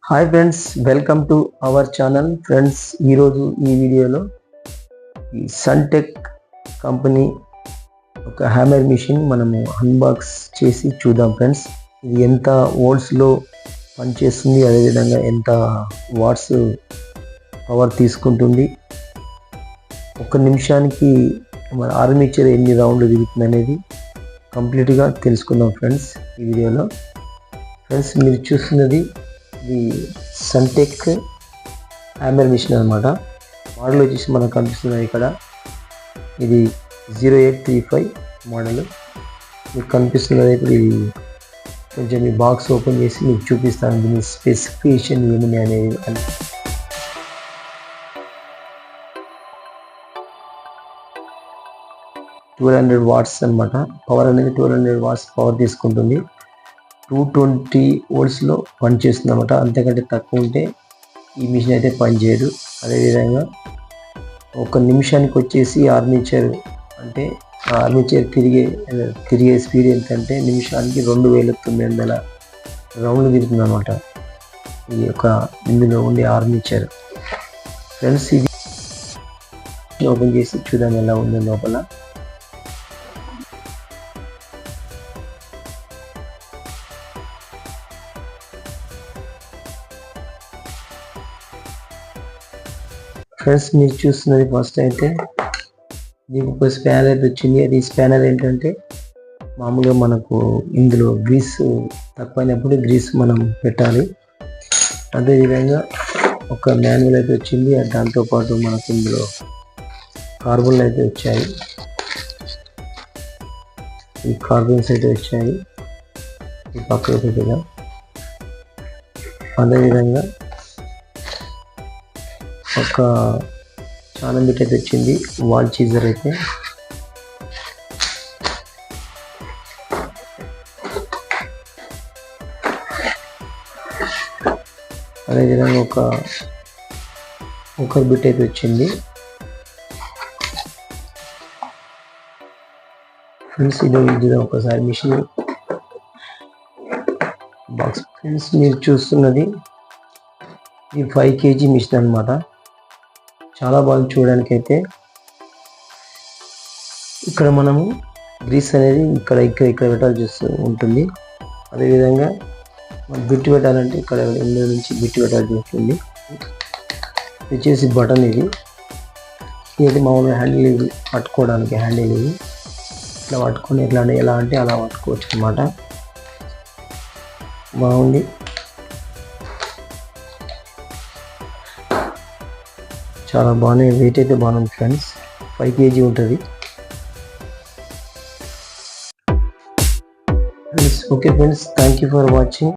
Hi friends, welcome to our channel. Friends, ఈరోజు ఈ వీడియోలో ఈ సన్టెక్ కంపెనీ ఒక హ్యామర్ మిషన్ మనము అన్బాక్స్ చేసి చూద్దాం. ఫ్రెండ్స్, ఇది ఎంత వోల్ట్స్లో పనిచేస్తుంది, అదేవిధంగా ఎంత వాట్స్ పవర్ తీసుకుంటుంది, ఒక నిమిషానికి మన ఆర్మేచర్ ఎన్ని రౌండ్లు తిరుగుతుంది అనేది కంప్లీట్గా తెలుసుకుందాం ఫ్రెండ్స్ ఈ వీడియోలో. ఫ్రెండ్స్, మీరు చూస్తున్నది ఇది సన్టెక్ హ్యామర్ మిషన్ అనమాట. మోడల్ వచ్చేసి మనకు కనిపిస్తున్నది ఇక్కడ. ఇది 0835 మోడల్ మీకు కనిపిస్తున్నది. ఇప్పుడు ఇది కొంచెం ఈ బాక్స్ ఓపెన్ చేసి మీకు చూపిస్తాను దీని స్పెసిఫికేషన్ ఏమున్నాయి అనేది. 1200 వాట్స్ అనమాట. పవర్ అనేది 1200 వాట్స్ పవర్ తీసుకుంటుంది. 220 వోల్ట్స్లో పనిచేస్తుంది అనమాట. అంతకంటే తక్కువ ఉంటే ఈ మిషన్ అయితే పనిచేయదు. అదేవిధంగా ఒక నిమిషానికి వచ్చేసి ఆర్మేచర్ అంటే ఆర్మేచర్ తిరిగే స్పీడ్ ఎంతంటే నిమిషానికి 2900 రౌండ్లు తిరుగుతుంది అనమాట ఈ యొక్క ఇందులో ఉండే ఆర్మేచర్. ఫ్రెండ్స్, ఇది ఓపెన్ చేసి చూద్దాం ఎలా ఉందో లోపల. ఫ్రెండ్స్, మీరు చూస్తున్నది ఫస్ట్ అయితే దీనికి ఒక స్పానర్ వచ్చింది. అది స్పానర్ ఏంటంటే మామూలుగా మనకు ఇందులో గ్రీస్ తక్కువైనప్పుడు గ్రీస్ మనం పెట్టాలి. అదేవిధంగా ఒక మాన్యువల్ అయితే వచ్చింది. దాంతోపాటు మనకు ఇందులో కార్బన్లు అయితే వచ్చాయి. ఈ కార్బన్స్ అయితే వచ్చాయి ఈ పక్కన పెట్టగా. అదేవిధంగా ఒక చాలా బిట్ అయితే వచ్చింది, వాల్ చీజర్ అయితే. అదేవిధంగా ఒక బిట్ అయితే వచ్చింది. ఫ్రెండ్స్, ఇది ఒకసారి మిషన్ బాక్స్. ఫ్రెండ్స్, మీరు చూస్తున్నది ఇది 5 kg మిషన్ అనమాట. చాలా బాగుంది చూడడానికి అయితే. ఇక్కడ మనము గ్రీస్ అనేది ఇక్కడ పెట్టాల్సి ఉంటుంది. అదేవిధంగా మనం బిట్టు పెట్టాలంటే ఇక్కడ ఇందులో నుంచి బిట్టు పెట్టాల్సి ఉంటుంది. వచ్చేసి బటన్ ఇది మామూలుగా హ్యాండిల్ ఇది పట్టుకోవడానికి. హ్యాండిల్ ఇది ఇట్లా పట్టుకొని ఎలా అంటే అలా పట్టుకోవచ్చు అనమాట. బాగుంది. చాలా బాగున్నాయి. వెయిట్ అయితే బాగుంది ఫ్రెండ్స్. 5 kg ఉంటుంది. Okay friends, thank you for watching.